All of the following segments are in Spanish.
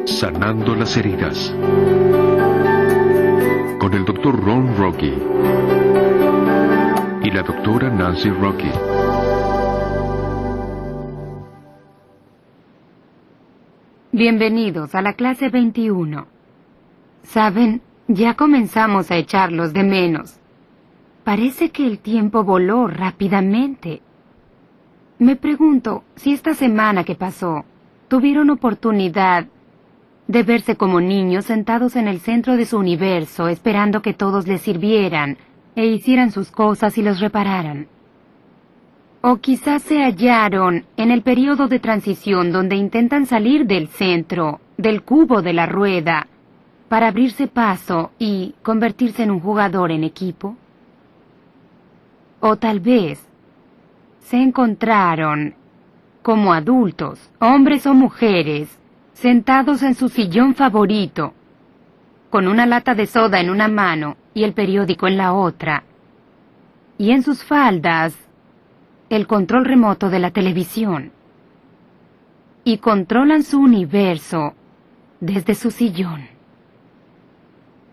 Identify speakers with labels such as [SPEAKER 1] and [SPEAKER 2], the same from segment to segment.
[SPEAKER 1] Sanando las heridas. Con el Dr. Ron Rocky y la Dra. Nancy Rocky.
[SPEAKER 2] Bienvenidos a la clase 21. Saben, ya comenzamos a echarlos de menos. Parece que el tiempo voló rápidamente. Me pregunto si esta semana que pasó tuvieron oportunidad de verse como niños sentados en el centro de su universo esperando que todos les sirvieran e hicieran sus cosas y los repararan. O quizás se hallaron en el periodo de transición donde intentan salir del centro, del cubo de la rueda, para abrirse paso y convertirse en un jugador en equipo. O tal vez se encontraron como adultos, hombres o mujeres, sentados en su sillón favorito, con una lata de soda en una mano y el periódico en la otra, y en sus faldas el control remoto de la televisión, y controlan su universo desde su sillón.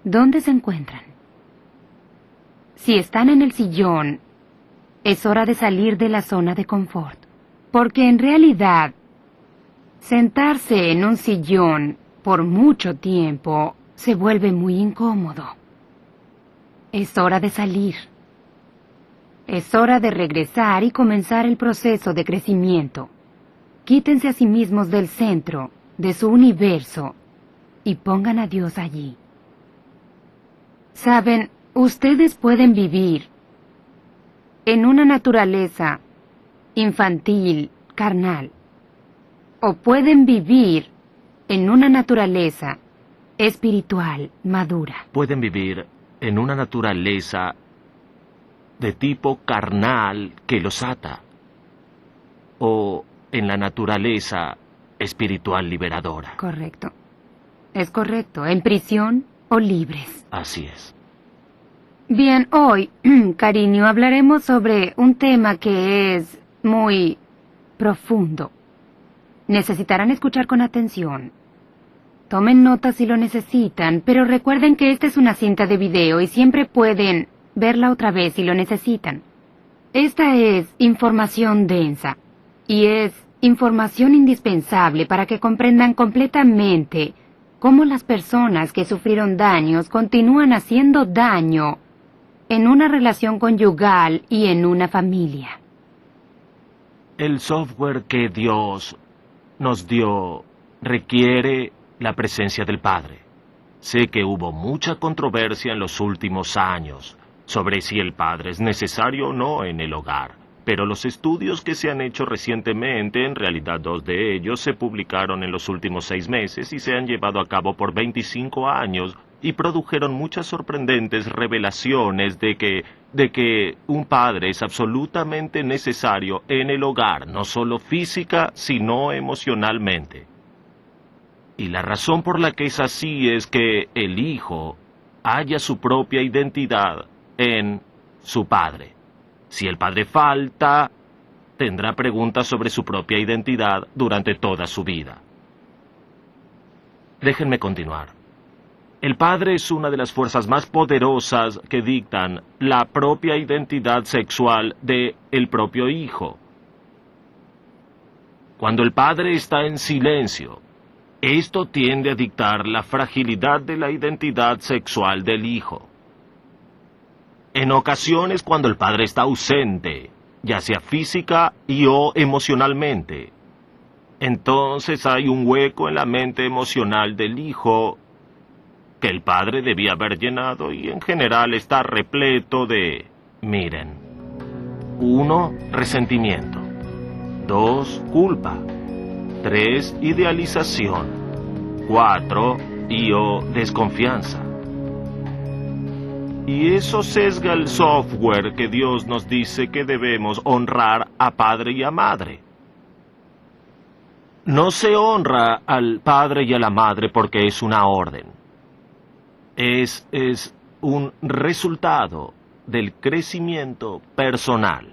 [SPEAKER 2] ¿Dónde se encuentran? Si están en el sillón, es hora de salir de la zona de confort, porque en realidad sentarse en un sillón por mucho tiempo se vuelve muy incómodo. Es hora de salir. Es hora de regresar y comenzar el proceso de crecimiento. Quítense a sí mismos del centro, de su universo, y pongan a Dios allí. Saben, ustedes pueden vivir en una naturaleza infantil, carnal, o pueden vivir en una naturaleza espiritual, madura.
[SPEAKER 3] Pueden vivir en una naturaleza de tipo carnal que los ata, o en la naturaleza espiritual liberadora.
[SPEAKER 2] Correcto. Es correcto, en prisión o libres.
[SPEAKER 3] Así es.
[SPEAKER 2] Bien, hoy, cariño, hablaremos sobre un tema que es muy profundo. Necesitarán escuchar con atención. Tomen notas si lo necesitan, pero recuerden que esta es una cinta de video y siempre pueden verla otra vez si lo necesitan. Esta es información densa y es información indispensable para que comprendan completamente cómo las personas que sufrieron daños continúan haciendo daño en una relación conyugal y en una familia.
[SPEAKER 3] El software que Dios nos dio requiere la presencia del Padre. Sé que hubo mucha controversia en los últimos años sobre si el Padre es necesario o no en el hogar, pero los estudios que se han hecho recientemente, en realidad 2 de ellos, se publicaron en los últimos 6 meses y se han llevado a cabo por 25 años y produjeron muchas sorprendentes revelaciones de que un padre es absolutamente necesario en el hogar, no solo física, sino emocionalmente. Y la razón por la que es así es que el hijo halla su propia identidad en su padre. Si el padre falta, tendrá preguntas sobre su propia identidad durante toda su vida. Déjenme continuar. El padre es una de las fuerzas más poderosas que dictan la propia identidad sexual del propio hijo. Cuando el padre está en silencio, esto tiende a dictar la fragilidad de la identidad sexual del hijo. En ocasiones, cuando el padre está ausente, ya sea física y o emocionalmente, entonces hay un hueco en la mente emocional del hijo que el padre debía haber llenado y en general está repleto de, miren, 1, resentimiento, 2, culpa, 3, idealización, 4, y o desconfianza. Y eso sesga el software que Dios nos dice que debemos honrar a padre y a madre. No se honra al padre y a la madre porque es una orden. Es un resultado del crecimiento personal.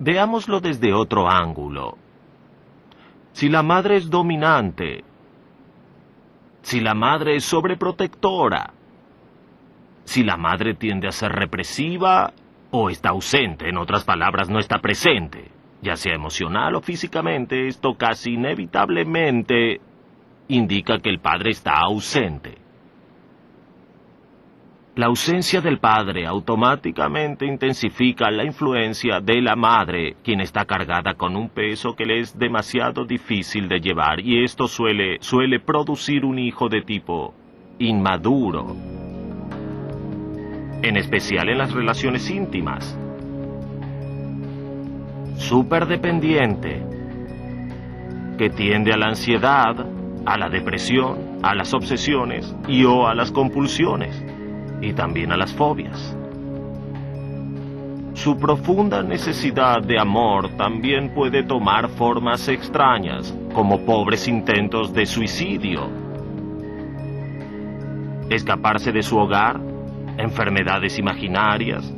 [SPEAKER 3] Veámoslo desde otro ángulo. Si la madre es dominante, si la madre es sobreprotectora, si la madre tiende a ser represiva o está ausente, en otras palabras, no está presente, ya sea emocional o físicamente, esto casi inevitablemente indica que el padre está ausente. La ausencia del padre automáticamente intensifica la influencia de la madre, quien está cargada con un peso que le es demasiado difícil de llevar, y esto suele producir un hijo de tipo inmaduro, en especial en las relaciones íntimas. Superdependiente, que tiende a la ansiedad, a la depresión, a las obsesiones y o a las compulsiones, y también a las fobias. Su profunda necesidad de amor también puede tomar formas extrañas, como pobres intentos de suicidio, escaparse de su hogar, enfermedades imaginarias,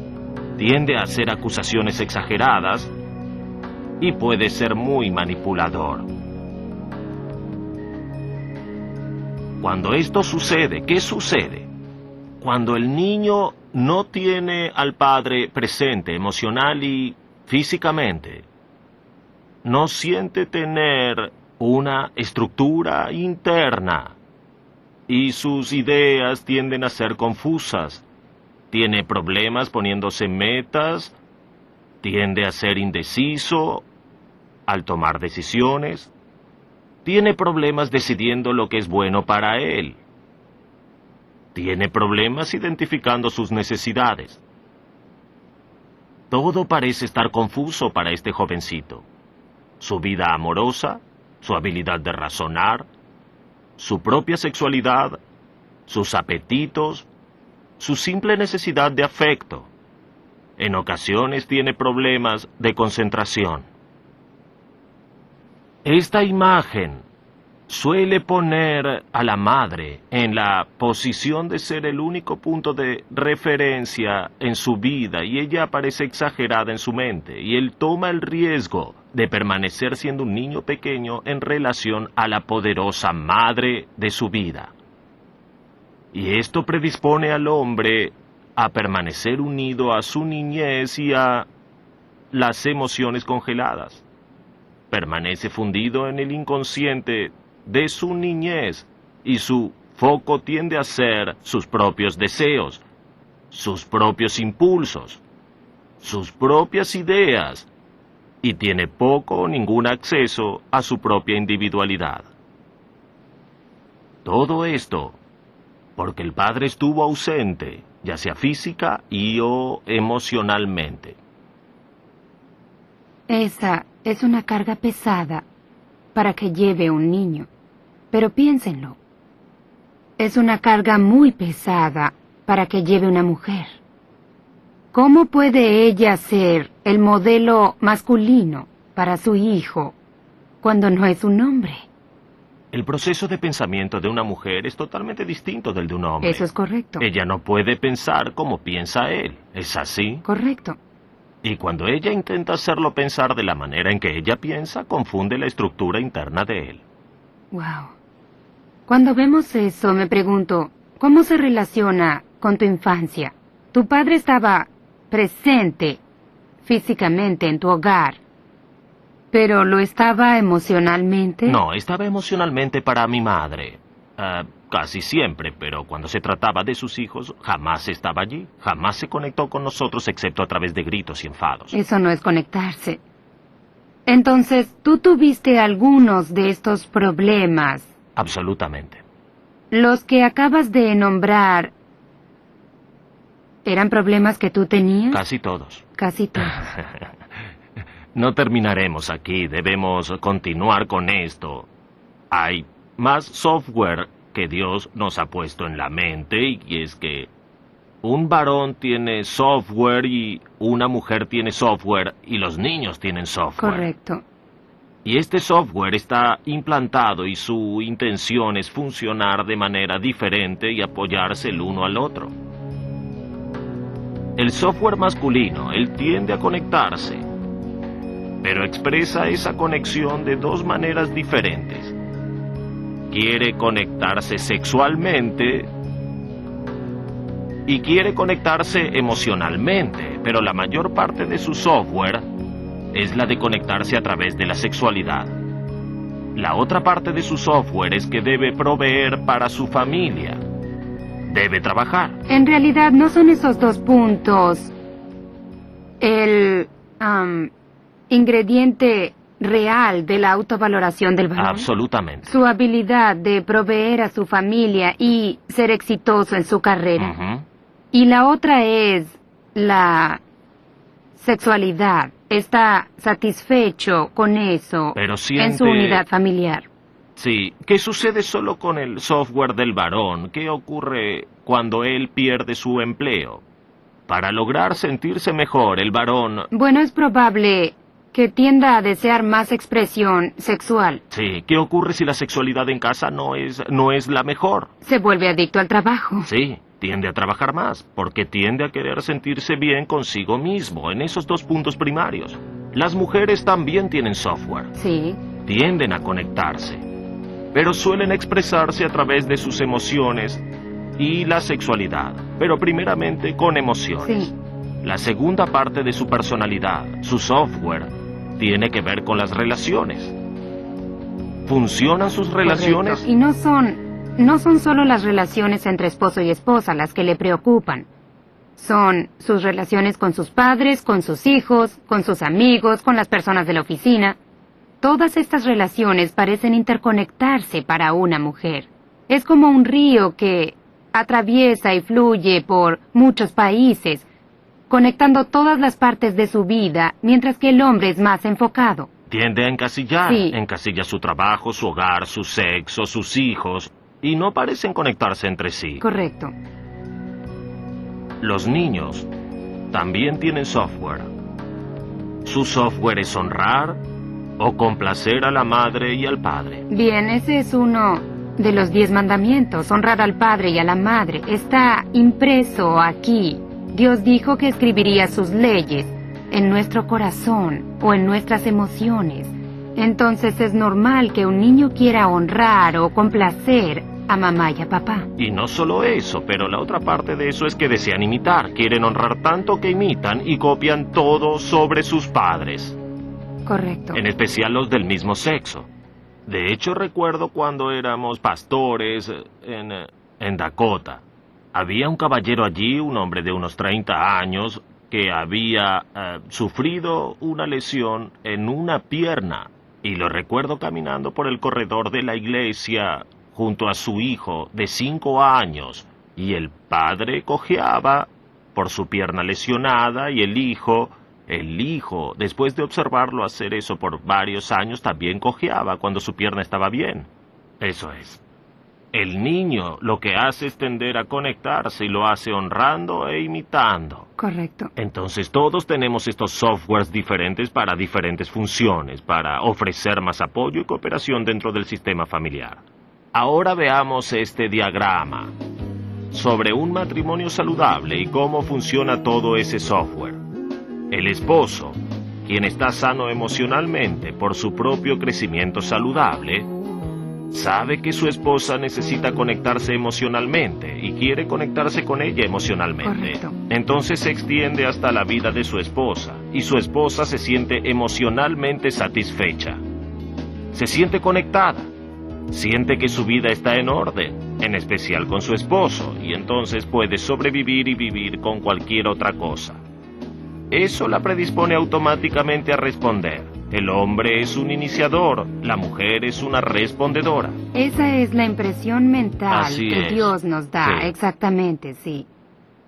[SPEAKER 3] tiende a hacer acusaciones exageradas y puede ser muy manipulador. Cuando esto sucede, ¿qué sucede? Cuando el niño no tiene al padre presente emocional y físicamente, no siente tener una estructura interna y sus ideas tienden a ser confusas, tiene problemas poniéndose metas, tiende a ser indeciso al tomar decisiones, tiene problemas decidiendo lo que es bueno para él. Tiene problemas identificando sus necesidades. Todo parece estar confuso para este jovencito. Su vida amorosa, su habilidad de razonar, su propia sexualidad, sus apetitos, su simple necesidad de afecto. En ocasiones tiene problemas de concentración. Esta imagen suele poner a la madre en la posición de ser el único punto de referencia en su vida, y ella parece exagerada en su mente, y él toma el riesgo de permanecer siendo un niño pequeño en relación a la poderosa madre de su vida. Y esto predispone al hombre a permanecer unido a su niñez y a las emociones congeladas. Permanece fundido en el inconsciente de su niñez y su foco tiende a ser sus propios deseos, sus propios impulsos, sus propias ideas, y tiene poco o ningún acceso a su propia individualidad. Todo esto porque el padre estuvo ausente, ya sea física y o emocionalmente.
[SPEAKER 2] Esa es una carga pesada para que lleve un niño. Pero piénsenlo. Es una carga muy pesada para que lleve una mujer. ¿Cómo puede ella ser el modelo masculino para su hijo cuando no es un hombre?
[SPEAKER 3] El proceso de pensamiento de una mujer es totalmente distinto del de un hombre.
[SPEAKER 2] Eso es correcto.
[SPEAKER 3] Ella no puede pensar como piensa él. ¿Es así?
[SPEAKER 2] Correcto.
[SPEAKER 3] Y cuando ella intenta hacerlo pensar de la manera en que ella piensa, confunde la estructura interna de él.
[SPEAKER 2] Wow. Cuando vemos eso, me pregunto, ¿cómo se relaciona con tu infancia? Tu padre estaba presente físicamente en tu hogar, pero ¿lo estaba emocionalmente?
[SPEAKER 3] No, estaba emocionalmente para mi madre. Casi siempre, pero cuando se trataba de sus hijos, jamás estaba allí. Jamás se conectó con nosotros excepto a través de gritos y enfados.
[SPEAKER 2] Eso no es conectarse. Entonces, ¿tú tuviste algunos de estos problemas?
[SPEAKER 3] Absolutamente.
[SPEAKER 2] Los que acabas de nombrar, ¿eran problemas que tú tenías?
[SPEAKER 3] Casi todos.
[SPEAKER 2] Casi todos.
[SPEAKER 3] No terminaremos aquí, debemos continuar con esto. Hay más software que Dios nos ha puesto en la mente, y es que un varón tiene software y una mujer tiene software y los niños tienen software.
[SPEAKER 2] Correcto.
[SPEAKER 3] Y este software está implantado y su intención es funcionar de manera diferente y apoyarse el uno al otro. El software masculino, él tiende a conectarse pero expresa esa conexión de dos maneras diferentes. Quiere conectarse sexualmente y quiere conectarse emocionalmente, pero la mayor parte de su software es la de conectarse a través de la sexualidad. La otra parte de su software es que debe proveer para su familia. Debe trabajar.
[SPEAKER 2] En realidad no son esos dos puntos el ingrediente real de la autovaloración del varón.
[SPEAKER 3] Absolutamente.
[SPEAKER 2] Su habilidad de proveer a su familia y ser exitoso en su carrera.
[SPEAKER 3] Ujú.
[SPEAKER 2] Y la otra es la sexualidad. Está satisfecho con eso
[SPEAKER 3] Pero
[SPEAKER 2] en su
[SPEAKER 3] siente-
[SPEAKER 2] unidad familiar.
[SPEAKER 3] Sí, ¿qué sucede solo con el software del varón? ¿Qué ocurre cuando él pierde su empleo? Para lograr sentirse mejor, el varón...
[SPEAKER 2] Bueno, es probable que tienda a desear más expresión sexual.
[SPEAKER 3] Sí, ¿qué ocurre si la sexualidad en casa no es la mejor?
[SPEAKER 2] Se vuelve adicto al trabajo.
[SPEAKER 3] Sí, tiende a trabajar más, porque tiende a querer sentirse bien consigo mismo en esos dos puntos primarios. Las mujeres también tienen software,
[SPEAKER 2] Sí,
[SPEAKER 3] tienden a conectarse, pero suelen expresarse a través de sus emociones y la sexualidad, pero primeramente con emociones.
[SPEAKER 2] sí.
[SPEAKER 3] La segunda parte de su personalidad, su software, tiene que ver con las relaciones. ¿Funcionan sus relaciones?
[SPEAKER 2] Correcto. Y no son solo las relaciones entre esposo y esposa las que le preocupan. Son sus relaciones con sus padres, con sus hijos, con sus amigos, con las personas de la oficina. Todas estas relaciones parecen interconectarse para una mujer. Es como un río que atraviesa y fluye por muchos países, conectando todas las partes de su vida, mientras que el hombre es más enfocado.
[SPEAKER 3] Tiende a encasillar.
[SPEAKER 2] Sí.
[SPEAKER 3] Encasilla su trabajo, su hogar, su sexo, sus hijos, y no parecen conectarse entre sí.
[SPEAKER 2] Correcto.
[SPEAKER 3] Los niños también tienen software. Su software es honrar o complacer a la madre y al padre.
[SPEAKER 2] Bien, ese es uno de los 10 mandamientos, honrar al padre y a la madre. Está impreso aquí. Dios dijo que escribiría sus leyes en nuestro corazón o en nuestras emociones. Entonces es normal que un niño quiera honrar o complacer a mamá y a papá.
[SPEAKER 3] Y no solo eso, pero la otra parte de eso es que desean imitar. Quieren honrar tanto que imitan y copian todo sobre sus padres,
[SPEAKER 2] Correcto.
[SPEAKER 3] en especial los del mismo sexo. De hecho, recuerdo cuando éramos pastores en Dakota. Había un caballero allí, un hombre de unos 30 años, que había sufrido una lesión en una pierna. Y lo recuerdo caminando por el corredor de la iglesia junto a su hijo de 5 años. Y el padre cojeaba por su pierna lesionada y el hijo, después de observarlo hacer eso por varios años, también cojeaba cuando su pierna estaba bien. Eso es. El niño lo que hace es tender a conectarse y lo hace honrando e imitando.
[SPEAKER 2] Correcto.
[SPEAKER 3] Entonces todos tenemos estos softwares diferentes para diferentes funciones, para ofrecer más apoyo y cooperación dentro del sistema familiar. Ahora veamos este diagrama sobre un matrimonio saludable y cómo funciona todo ese software. El esposo, quien está sano emocionalmente por su propio crecimiento saludable, sabe que su esposa necesita conectarse emocionalmente y quiere conectarse con ella emocionalmente.
[SPEAKER 2] Correcto.
[SPEAKER 3] Entonces se extiende hasta la vida de su esposa y su esposa se siente emocionalmente satisfecha. Se siente conectada. Siente que su vida está en orden, en especial con su esposo, y entonces puede sobrevivir y vivir con cualquier otra cosa. Eso la predispone automáticamente a responder. El hombre es un iniciador, la mujer es una respondedora.
[SPEAKER 2] Esa es la impresión mental
[SPEAKER 3] Así
[SPEAKER 2] que
[SPEAKER 3] es.
[SPEAKER 2] Dios nos da.
[SPEAKER 3] Sí.
[SPEAKER 2] Exactamente, sí.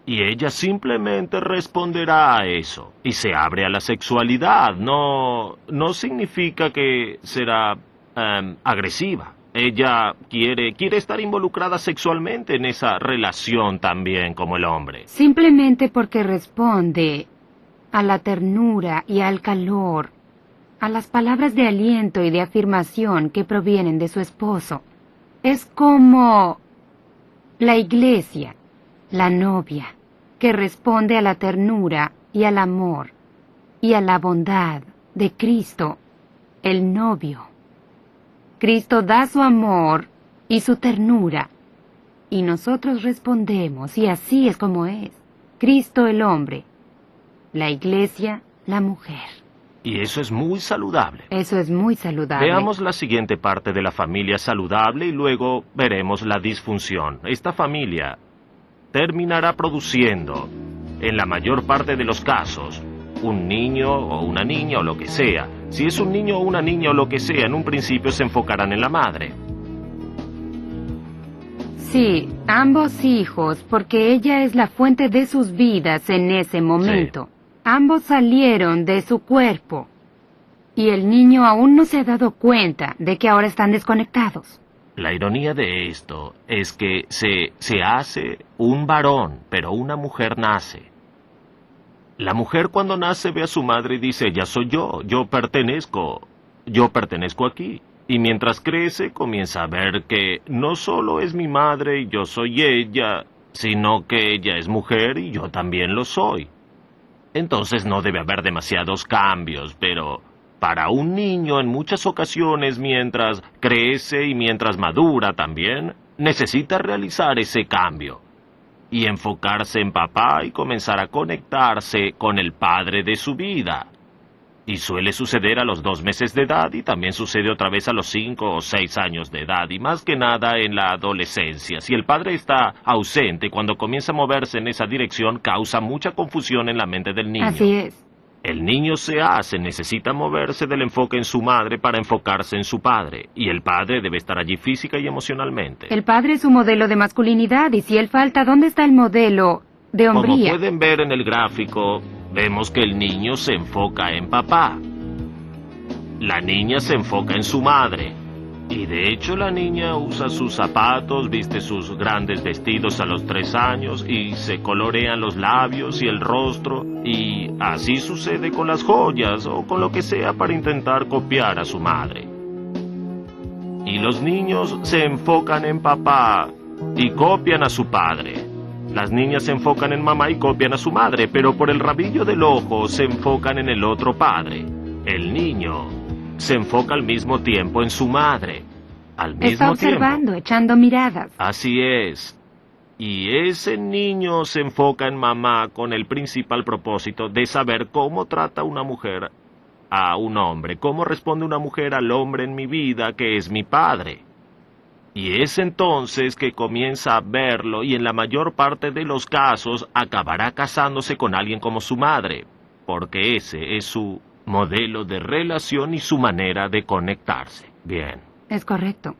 [SPEAKER 3] Y ella simplemente responderá a eso. Y se abre a la sexualidad. No significa que será agresiva. Ella quiere estar involucrada sexualmente en esa relación también como el hombre.
[SPEAKER 2] Simplemente porque responde a la ternura y al calor, a las palabras de aliento y de afirmación que provienen de su esposo. Es como la iglesia, la novia, que responde a la ternura y al amor y a la bondad de Cristo, el novio. Cristo da su amor y su ternura, y nosotros respondemos, y así es como es. Cristo el hombre, la iglesia la mujer.
[SPEAKER 3] Y eso es muy saludable.
[SPEAKER 2] Eso es muy saludable.
[SPEAKER 3] Veamos la siguiente parte de la familia saludable y luego veremos la disfunción. Esta familia terminará produciendo, en la mayor parte de los casos, un niño o una niña o lo que sea. Si es un niño o una niña o lo que sea, en un principio se enfocarán en la madre.
[SPEAKER 2] Sí, ambos hijos, porque ella es la fuente de sus vidas en ese momento.
[SPEAKER 3] Sí.
[SPEAKER 2] Ambos salieron de su cuerpo. Y el niño aún no se ha dado cuenta de que ahora están desconectados.
[SPEAKER 3] La ironía de esto es que se hace un varón, pero una mujer nace. La mujer cuando nace ve a su madre y dice, ya soy yo pertenezco aquí. Y mientras crece comienza a ver que no solo es mi madre y yo soy ella, sino que ella es mujer y yo también lo soy. Entonces no debe haber demasiados cambios, pero para un niño en muchas ocasiones mientras crece y mientras madura también, necesita realizar ese cambio y enfocarse en papá y comenzar a conectarse con el padre de su vida. Y suele suceder a los 2 meses de edad y también sucede otra vez a los 5 o 6 años de edad y más que nada en la adolescencia. Si el padre está ausente cuando comienza a moverse en esa dirección, causa mucha confusión en la mente del niño.
[SPEAKER 2] Así es.
[SPEAKER 3] El niño necesita moverse del enfoque en su madre para enfocarse en su padre, y el padre debe estar allí física y emocionalmente.
[SPEAKER 2] El padre es su modelo de masculinidad, y si él falta, ¿dónde está el modelo de hombría?
[SPEAKER 3] Como pueden ver en el gráfico, vemos que el niño se enfoca en papá. La niña se enfoca en su madre. Y de hecho la niña usa sus zapatos, viste sus grandes vestidos a los 3 años y se colorean los labios y el rostro. Y así sucede con las joyas o con lo que sea para intentar copiar a su madre. Y los niños se enfocan en papá y copian a su padre. Las niñas se enfocan en mamá y copian a su madre, pero por el rabillo del ojo se enfocan en el otro padre. El niño se enfoca al mismo tiempo en su madre. Al mismo
[SPEAKER 2] Está observando,
[SPEAKER 3] tiempo.
[SPEAKER 2] echando miradas.
[SPEAKER 3] Así es. Y ese niño se enfoca en mamá con el principal propósito de saber cómo trata una mujer a un hombre, cómo responde una mujer al hombre en mi vida, que es mi padre. Y es entonces que comienza a verlo y en la mayor parte de los casos acabará casándose con alguien como su madre, porque ese es su modelo de relación y su manera de conectarse. Bien.
[SPEAKER 2] Es correcto.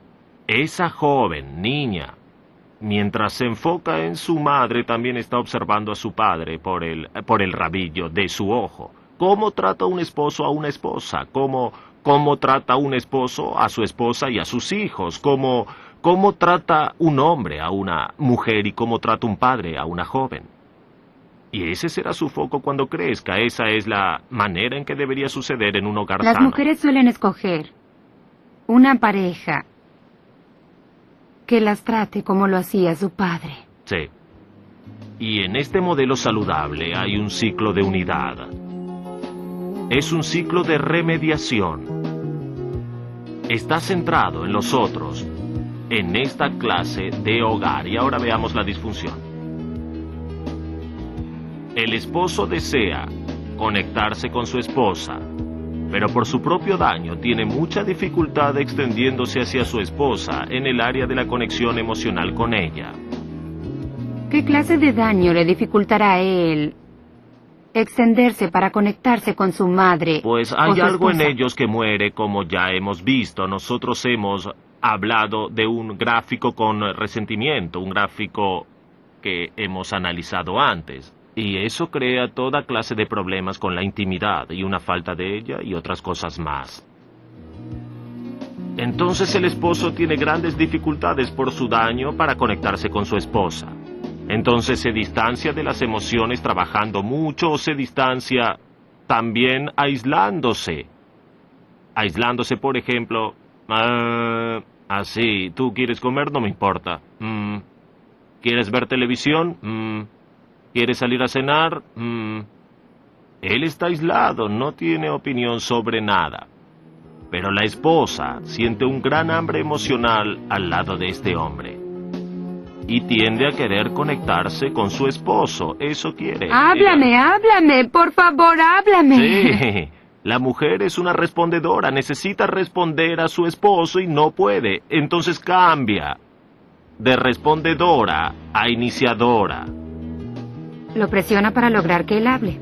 [SPEAKER 3] Esa joven niña, mientras se enfoca en su madre, también está observando a su padre por el rabillo de su ojo. ¿Cómo trata un esposo a una esposa? ¿Cómo trata un esposo a su esposa y a sus hijos? ¿Cómo trata un hombre a una mujer y cómo trata un padre a una joven? Y ese será su foco cuando crezca. Esa es la manera en que debería suceder en un hogar
[SPEAKER 2] Las
[SPEAKER 3] sano.
[SPEAKER 2] mujeres suelen escoger una pareja que las trate como lo hacía su padre.
[SPEAKER 3] Sí. Y en este modelo saludable hay un ciclo de unidad. Es un ciclo de remediación. Está centrado en los otros, en esta clase de hogar. Y ahora veamos la disfunción. El esposo desea conectarse con su esposa, pero por su propio daño tiene mucha dificultad extendiéndose hacia su esposa en el área de la conexión emocional con ella.
[SPEAKER 2] ¿Qué clase de daño le dificultará a él extenderse para conectarse con su madre?
[SPEAKER 3] Pues
[SPEAKER 2] o
[SPEAKER 3] hay
[SPEAKER 2] su
[SPEAKER 3] algo en
[SPEAKER 2] esposa?
[SPEAKER 3] ellos que muere, como ya hemos visto. Nosotros hemos hablado de un gráfico con resentimiento, un gráfico que hemos analizado antes. Y eso crea toda clase de problemas con la intimidad y una falta de ella y otras cosas más. Entonces el esposo tiene grandes dificultades por su daño para conectarse con su esposa. Entonces se distancia de las emociones trabajando mucho o se distancia también aislándose. Aislándose, por ejemplo, así, ¿tú quieres comer? No me importa. ¿Quieres ver televisión? ¿Quieres salir a cenar? Él está aislado, no tiene opinión sobre nada. Pero la esposa siente un gran hambre emocional al lado de este hombre. Y tiende a querer conectarse con su esposo. Eso quiere.
[SPEAKER 2] Háblame, por favor, háblame.
[SPEAKER 3] Sí, la mujer es una respondedora, necesita responder a su esposo y no puede. Entonces cambia de respondedora a iniciadora.
[SPEAKER 2] Lo presiona para lograr que él hable.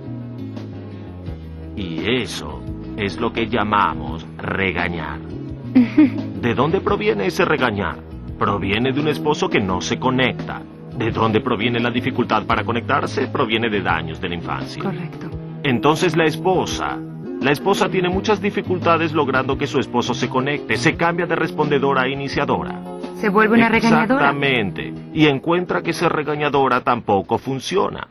[SPEAKER 3] Y eso es lo que llamamos regañar. ¿De dónde proviene ese regañar? Proviene de un esposo que no se conecta. ¿De dónde proviene la dificultad para conectarse? Proviene de daños de la infancia.
[SPEAKER 2] Correcto.
[SPEAKER 3] Entonces la esposa tiene muchas dificultades logrando que su esposo se conecte. Se cambia de respondedora a iniciadora.
[SPEAKER 2] Se vuelve una regañadora.
[SPEAKER 3] Exactamente. Y encuentra que ser regañadora tampoco funciona.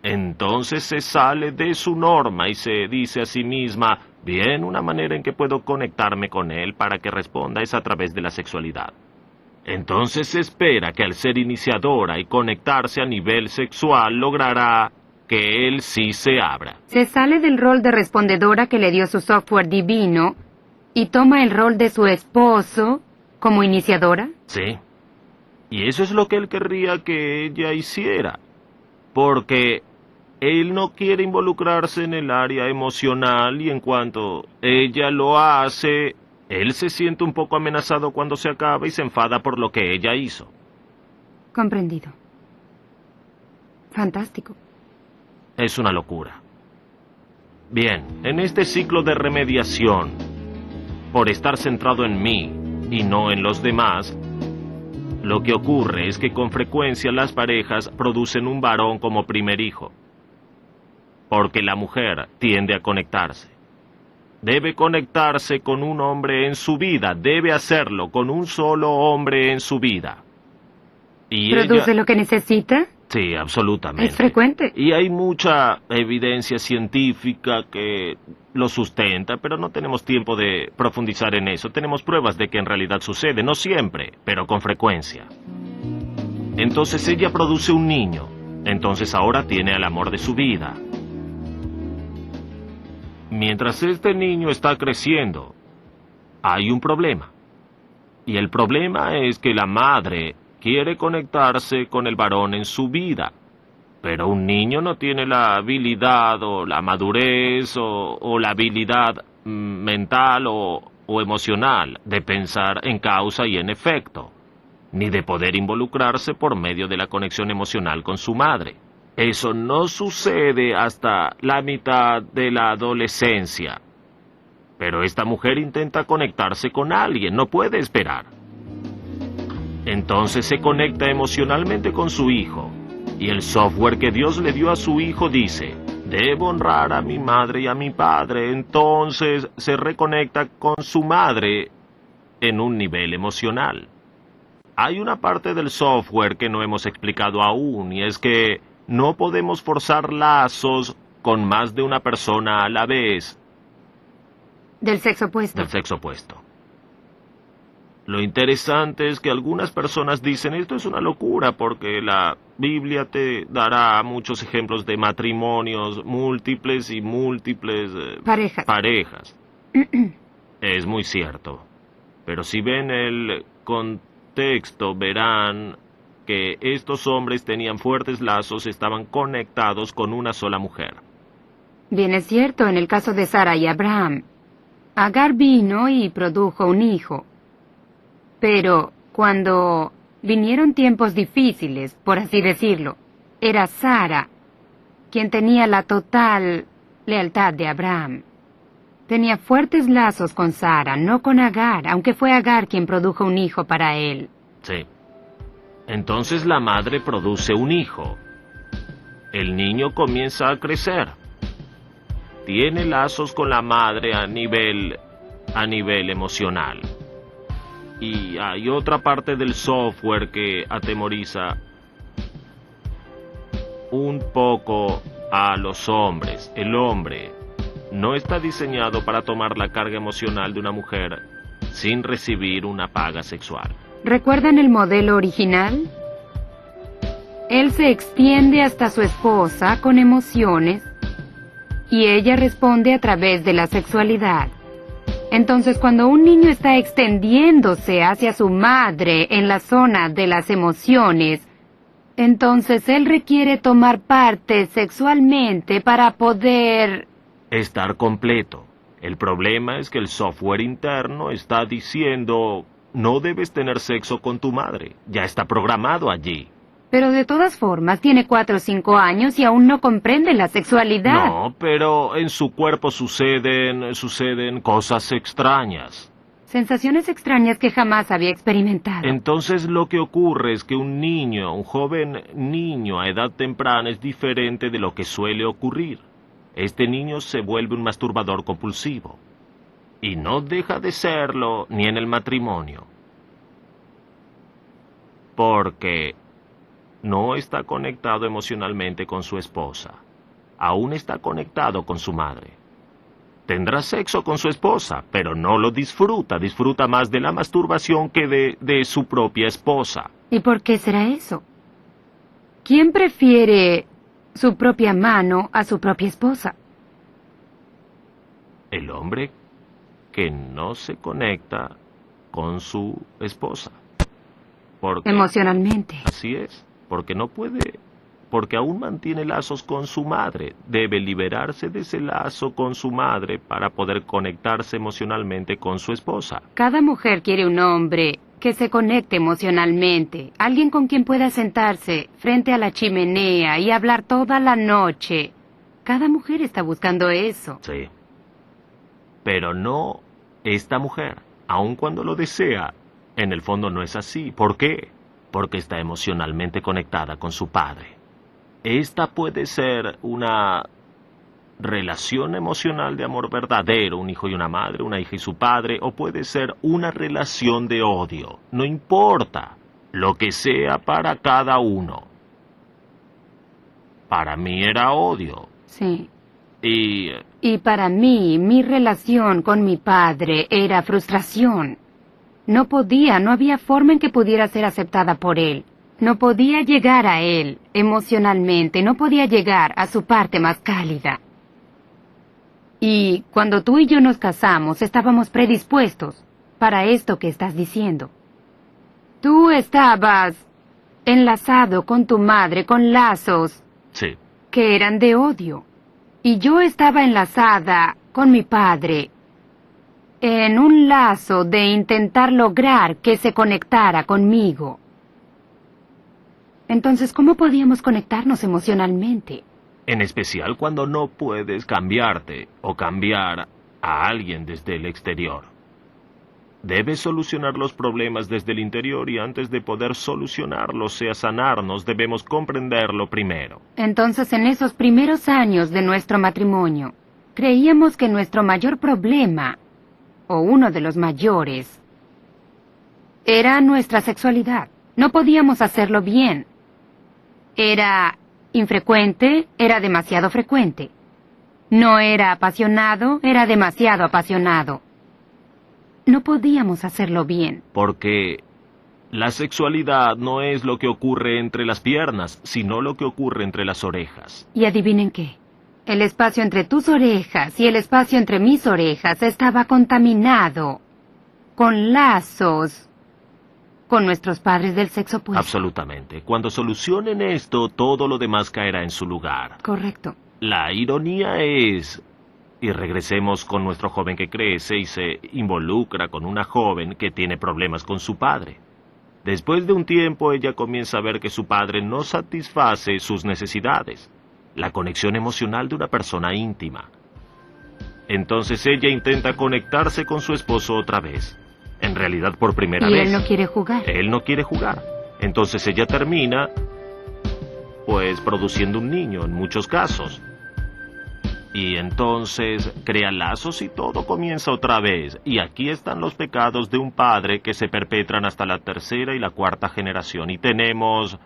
[SPEAKER 3] Entonces se sale de su norma y se dice a sí misma, bien, una manera en que puedo conectarme con él para que responda es a través de la sexualidad. Entonces se espera que al ser iniciadora y conectarse a nivel sexual logrará que él sí se abra.
[SPEAKER 2] Se sale del rol de respondedora que le dio su software divino y toma el rol de su esposo como iniciadora.
[SPEAKER 3] Sí. Y eso es lo que él querría que ella hiciera. Porque él no quiere involucrarse en el área emocional y en cuanto ella lo hace, él se siente un poco amenazado cuando se acaba y se enfada por lo que ella hizo.
[SPEAKER 2] Comprendido. Fantástico.
[SPEAKER 3] Es una locura. Bien, en este ciclo de remediación, por estar centrado en mí y no en los demás, lo que ocurre es que con frecuencia las parejas producen un varón como primer hijo, porque la mujer tiende a conectarse. Debe conectarse con un hombre en su vida, debe hacerlo con un solo hombre en su vida. Y
[SPEAKER 2] ¿Produce
[SPEAKER 3] ella...
[SPEAKER 2] lo que necesita?
[SPEAKER 3] Sí, absolutamente.
[SPEAKER 2] ¿Es frecuente?
[SPEAKER 3] Y hay mucha evidencia científica que lo sustenta, pero no tenemos tiempo de profundizar en eso. Tenemos pruebas de que en realidad sucede, no siempre, pero con frecuencia. Entonces ella produce un niño, entonces ahora tiene al amor de su vida. Mientras este niño está creciendo, hay un problema. Y el problema es que la madre quiere conectarse con el varón en su vida, pero un niño no tiene la habilidad o la madurez o la habilidad mental o emocional de pensar en causa y en efecto, ni de poder involucrarse por medio de la conexión emocional con su madre. Eso no sucede hasta la mitad de la adolescencia. Pero esta mujer intenta conectarse con alguien, no puede esperar. Entonces se conecta emocionalmente con su hijo, y el software que Dios le dio a su hijo dice, debo honrar a mi madre y a mi padre. Entonces se reconecta con su madre en un nivel emocional. Hay una parte del software que no hemos explicado aún, y es que no podemos forzar lazos con más de una persona a la vez.
[SPEAKER 2] Del sexo opuesto.
[SPEAKER 3] Del sexo opuesto. Lo interesante es que algunas personas dicen, esto es una locura porque la Biblia te dará muchos ejemplos de matrimonios múltiples y múltiples parejas. Es muy cierto. Pero si ven el contexto, verán que estos hombres tenían fuertes lazos, estaban conectados con una sola mujer.
[SPEAKER 2] Bien, es cierto, en el caso de Sara y Abraham. Agar vino y produjo un hijo. Pero cuando vinieron tiempos difíciles, por así decirlo, era Sara quien tenía la total lealtad de Abraham. Tenía fuertes lazos con Sara, no con Agar, aunque fue Agar quien produjo un hijo para él.
[SPEAKER 3] Sí. Entonces la madre produce un hijo. El niño comienza a crecer. Tiene lazos con la madre a nivel emocional. Y hay otra parte del software que atemoriza un poco a los hombres. El hombre no está diseñado para tomar la carga emocional de una mujer sin recibir una paga sexual.
[SPEAKER 2] ¿Recuerdan el modelo original? Él se extiende hasta su esposa con emociones y ella responde a través de la sexualidad. Entonces, cuando un niño está extendiéndose hacia su madre en la zona de las emociones, entonces él requiere tomar parte sexualmente para poder...
[SPEAKER 3] Estar completo. El problema es que el software interno está diciendo, no debes tener sexo con tu madre. Ya está programado allí.
[SPEAKER 2] Pero de todas formas, tiene 4 o 5 años y aún no comprende la sexualidad.
[SPEAKER 3] No, pero en su cuerpo suceden cosas extrañas.
[SPEAKER 2] Sensaciones extrañas que jamás había experimentado.
[SPEAKER 3] Entonces lo que ocurre es que un joven niño a edad temprana es diferente de lo que suele ocurrir. Este niño se vuelve un masturbador compulsivo. Y no deja de serlo ni en el matrimonio. Porque no está conectado emocionalmente con su esposa. Aún está conectado con su madre. Tendrá sexo con su esposa, pero no lo disfruta. Disfruta más de la masturbación que de su propia esposa.
[SPEAKER 2] ¿Y por qué será eso? ¿Quién prefiere su propia mano a su propia esposa?
[SPEAKER 3] El hombre que no se conecta con su esposa. Porque
[SPEAKER 2] Emocionalmente.
[SPEAKER 3] así es, porque no puede, porque aún mantiene lazos con su madre. Debe liberarse de ese lazo con su madre para poder conectarse emocionalmente con su esposa.
[SPEAKER 2] Cada mujer quiere un hombre que se conecte emocionalmente, alguien con quien pueda sentarse frente a la chimenea y hablar toda la noche. Cada mujer está buscando eso.
[SPEAKER 3] Sí. Pero no esta mujer, aun cuando lo desea, en el fondo no es así. ¿Por qué? Porque está emocionalmente conectada con su padre. Esta puede ser una relación emocional de amor verdadero, un hijo y una madre, una hija y su padre, o puede ser una relación de odio. No importa lo que sea para cada uno. Para mí era odio.
[SPEAKER 2] Sí.
[SPEAKER 3] Y
[SPEAKER 2] Y para mí, mi relación con mi padre era frustración. No había forma en que pudiera ser aceptada por él. No podía llegar a él emocionalmente, no podía llegar a su parte más cálida. Y cuando tú y yo nos casamos, estábamos predispuestos para esto que estás diciendo. Tú estabas enlazado con tu madre con lazos
[SPEAKER 3] sí,
[SPEAKER 2] que eran de odio. Y yo estaba enlazada con mi padre en un lazo de intentar lograr que se conectara conmigo. Entonces, ¿cómo podíamos conectarnos emocionalmente?
[SPEAKER 3] en especial cuando no puedes cambiarte o cambiar a alguien desde el exterior. Debes solucionar los problemas desde el interior y antes de poder solucionarlos, sea sanarnos, debemos comprenderlo primero.
[SPEAKER 2] Entonces, en esos primeros años de nuestro matrimonio, creíamos que nuestro mayor problema, o uno de los mayores, era nuestra sexualidad. No podíamos hacerlo bien. Era infrecuente, era demasiado frecuente. No era apasionado, era demasiado apasionado. No podíamos hacerlo bien.
[SPEAKER 3] Porque la sexualidad no es lo que ocurre entre las piernas, sino lo que ocurre entre las orejas.
[SPEAKER 2] Y adivinen qué. El espacio entre tus orejas y el espacio entre mis orejas estaba contaminado con lazos con nuestros padres del sexo opuesto.
[SPEAKER 3] Absolutamente. Cuando solucionen esto, todo lo demás caerá en su lugar.
[SPEAKER 2] Correcto.
[SPEAKER 3] La ironía es, y regresemos con nuestro joven que crece y se involucra con una joven que tiene problemas con su padre. Después de un tiempo, ella comienza a ver que su padre no satisface sus necesidades. La conexión emocional de una persona íntima. Entonces ella intenta conectarse con su esposo otra vez. En realidad por primera
[SPEAKER 2] Y
[SPEAKER 3] vez.
[SPEAKER 2] él no quiere jugar.
[SPEAKER 3] Él no quiere jugar. Entonces ella termina, pues, produciendo un niño en muchos casos. Y entonces crea lazos y todo comienza otra vez. Y aquí están los pecados de un padre que se perpetran hasta la tercera y la cuarta generación. Y tenemos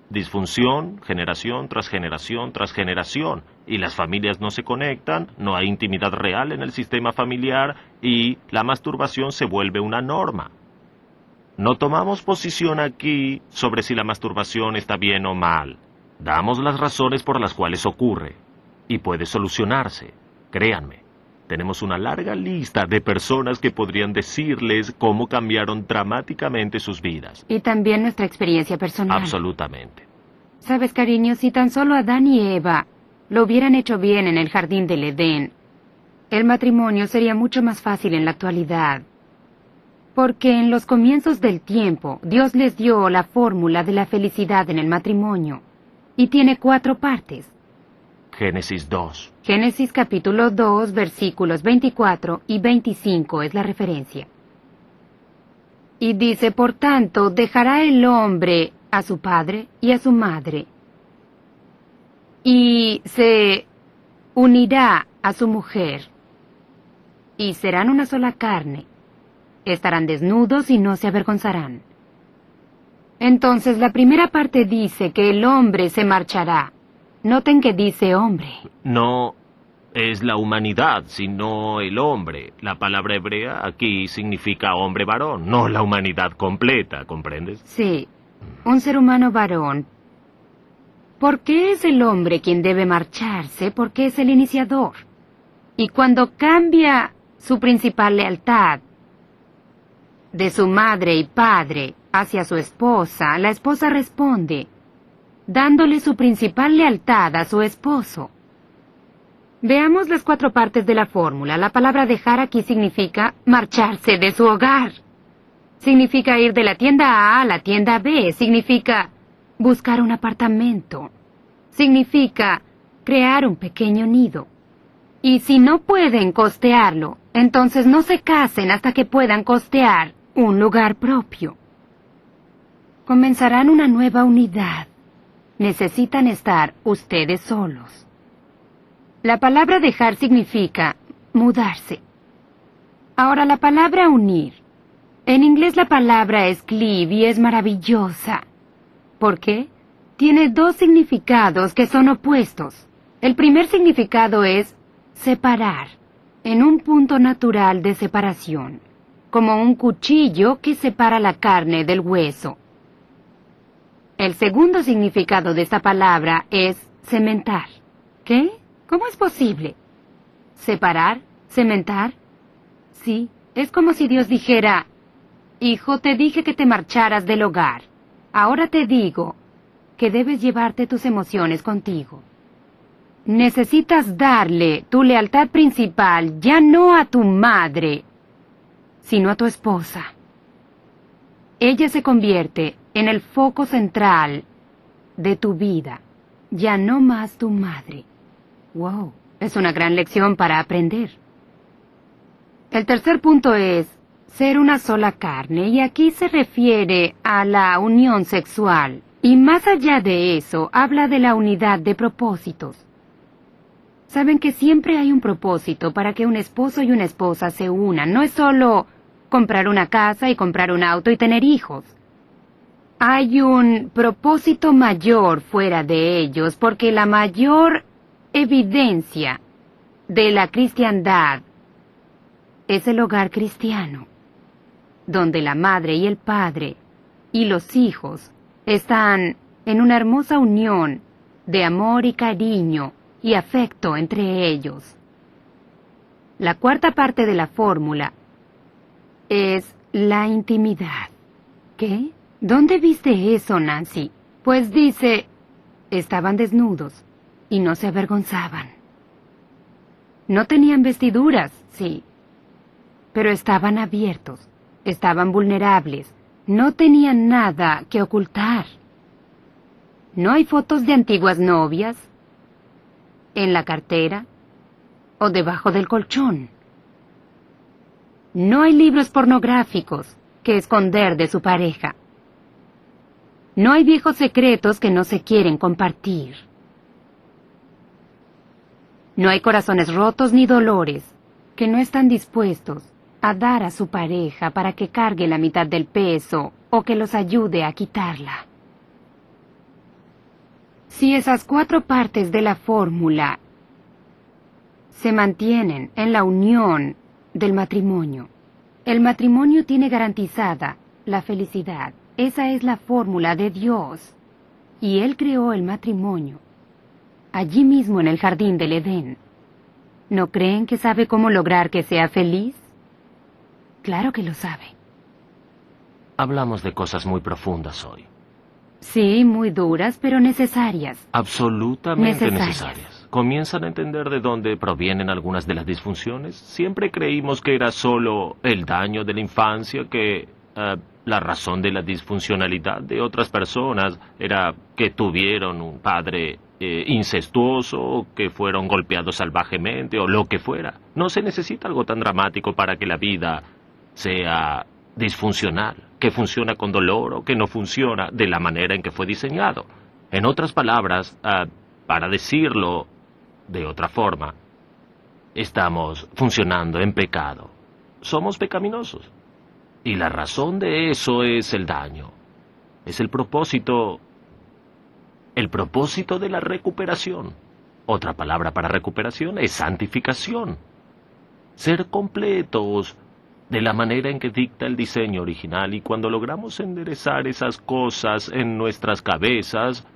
[SPEAKER 3] disfunción, generación tras generación tras generación. Y las familias no se conectan, no hay intimidad real en el sistema familiar y la masturbación se vuelve una norma. No tomamos posición aquí sobre si la masturbación está bien o mal. Damos las razones por las cuales ocurre. y puede solucionarse. Créanme, tenemos una larga lista de personas que podrían decirles cómo cambiaron dramáticamente sus vidas.
[SPEAKER 2] Y también nuestra experiencia personal.
[SPEAKER 3] Absolutamente.
[SPEAKER 2] Sabes, cariño, si tan solo Adán y Eva lo hubieran hecho bien en el jardín del Edén, el matrimonio sería mucho más fácil en la actualidad. Porque en los comienzos del tiempo, Dios les dio la fórmula de la felicidad en el matrimonio. Y tiene 4 partes.
[SPEAKER 3] Génesis 2.
[SPEAKER 2] Génesis capítulo 2, versículos 24 y 25 es la referencia. Y dice, por tanto, dejará el hombre a su padre y a su madre, y se unirá a su mujer, y serán una sola carne. Estarán desnudos y no se avergonzarán. Entonces la primera parte dice que el hombre se marchará. Noten que dice hombre.
[SPEAKER 3] No es la humanidad, sino el hombre. La palabra hebrea aquí significa hombre varón, no la humanidad completa, ¿comprendes?
[SPEAKER 2] Sí, un ser humano varón. ¿Por qué es el hombre quien debe marcharse? Porque es el iniciador. Y cuando cambia su principal lealtad de su madre y padre hacia su esposa, la esposa responde, dándole su principal lealtad a su esposo. Veamos las 4 partes de la fórmula. La palabra dejar aquí significa marcharse de su hogar. Significa ir de la tienda A la tienda B. Significa buscar un apartamento. Significa crear un pequeño nido. Y si no pueden costearlo, entonces no se casen hasta que puedan costear un lugar propio. Comenzarán una nueva unidad. Necesitan estar ustedes solos. La palabra dejar significa mudarse. Ahora la palabra unir. En inglés la palabra es cleave y es maravillosa. ¿Por qué? Tiene 2 significados que son opuestos. El primer significado es separar, en un punto natural de separación, como un cuchillo que separa la carne del hueso. El segundo significado de esta palabra es cementar. ¿Qué? ¿Cómo es posible? ¿Separar? ¿Cementar? Sí, es como si Dios dijera, hijo, te dije que te marcharas del hogar. Ahora te digo que debes llevarte tus emociones contigo. Necesitas darle tu lealtad principal ya no a tu madre, sino a tu esposa. Ella se convierte en el foco central de tu vida, ya no más tu madre. Wow, es una gran lección para aprender. El tercer punto es ser una sola carne, y aquí se refiere a la unión sexual. Y más allá de eso, habla de la unidad de propósitos. Saben que siempre hay un propósito para que un esposo y una esposa se unan. No es solo comprar una casa y comprar un auto y tener hijos. Hay un propósito mayor fuera de ellos, porque la mayor evidencia de la cristiandad es el hogar cristiano, donde la madre y el padre y los hijos están en una hermosa unión de amor y cariño y afecto entre ellos. La cuarta parte de la fórmula es la intimidad. ¿Qué? ¿Dónde viste eso, Nancy? Pues dice, estaban desnudos y no se avergonzaban. No tenían vestiduras, sí, pero estaban abiertos, estaban vulnerables, no tenían nada que ocultar. No hay fotos de antiguas novias en la cartera o debajo del colchón. No hay libros pornográficos que esconder de su pareja. No hay viejos secretos que no se quieren compartir. No hay corazones rotos ni dolores que no están dispuestos a dar a su pareja para que cargue la mitad del peso o que los ayude a quitarla. Si esas 4 partes de la fórmula se mantienen en la unión del matrimonio, el matrimonio tiene garantizada la felicidad. Esa es la fórmula de Dios. Y Él creó el matrimonio allí mismo en el jardín del Edén. ¿No creen que sabe cómo lograr que sea feliz? Claro que lo sabe.
[SPEAKER 3] Hablamos de cosas muy profundas hoy.
[SPEAKER 2] Sí, muy duras, pero necesarias.
[SPEAKER 3] Absolutamente
[SPEAKER 2] Necesarias.
[SPEAKER 3] necesarias. ¿Comienzan a entender de dónde provienen algunas de las disfunciones? Siempre creímos que era solo el daño de la infancia, que la razón de la disfuncionalidad de otras personas era que tuvieron un padre incestuoso, o que fueron golpeados salvajemente, o lo que fuera. No se necesita algo tan dramático para que la vida sea disfuncional, que funciona con dolor o que no funciona de la manera en que fue diseñado. En otras palabras, para decirlo de otra forma, estamos funcionando en pecado. Somos pecaminosos. Y la razón de eso es el daño. Es el propósito de la recuperación. Otra palabra para recuperación es santificación. Ser completos de la manera en que dicta el diseño original, y cuando logramos enderezar esas cosas en nuestras cabezas,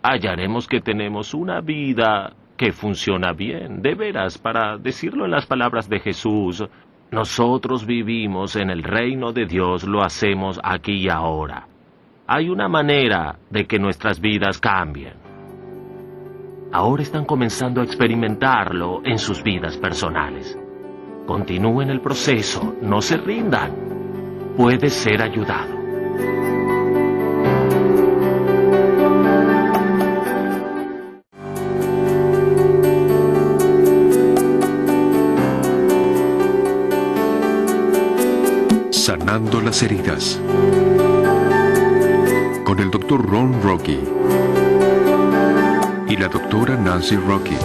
[SPEAKER 3] hallaremos que tenemos una vida que funciona bien. De veras, para decirlo en las palabras de Jesús, nosotros vivimos en el reino de Dios, lo hacemos aquí y ahora. Hay una manera de que nuestras vidas cambien. Ahora están comenzando a experimentarlo en sus vidas personales. Continúen el proceso, no se rindan. Puede ser ayudado.
[SPEAKER 1] Sanando las heridas. Con el Dr. Ron Rocky y la doctora Nancy Rocky.